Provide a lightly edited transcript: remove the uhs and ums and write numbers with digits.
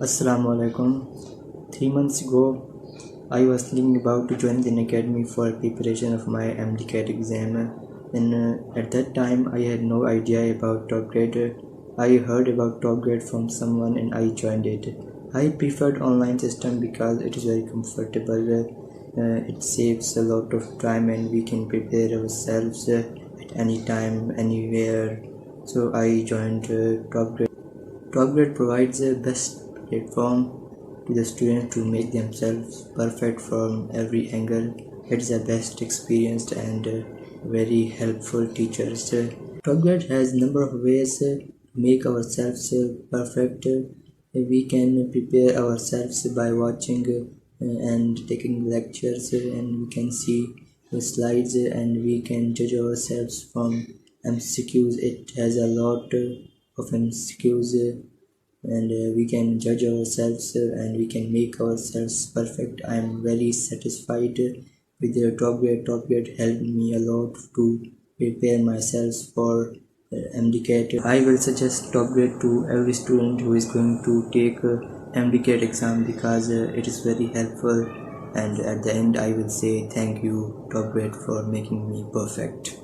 Assalamu alaikum. 3 months ago, I was thinking about to join the academy for preparation of my MDCAT exam, and at that time I had no idea about TopGrade. I heard about TopGrade from someone and I joined it. I preferred online system because it is very comfortable. It saves a lot of time and we can prepare ourselves at any time, anywhere. So I joined TopGrade. TopGrade provides the best platform to the students to make themselves perfect from every angle. It's the best experienced and very helpful teachers. TopGrade has number of ways to make ourselves perfect. We can prepare ourselves by watching and taking lectures, and we can see the slides, and we can judge ourselves from MCQs. It has a lot of MCQs, and we can judge ourselves and we can make ourselves perfect. I am very satisfied with the TopGrade. TopGrade helped me a lot to prepare myself for MDCAT. I will suggest TopGrade to every student who is going to take MDCAT exam because it is very helpful, and at the end I will say thank you TopGrade for making me perfect.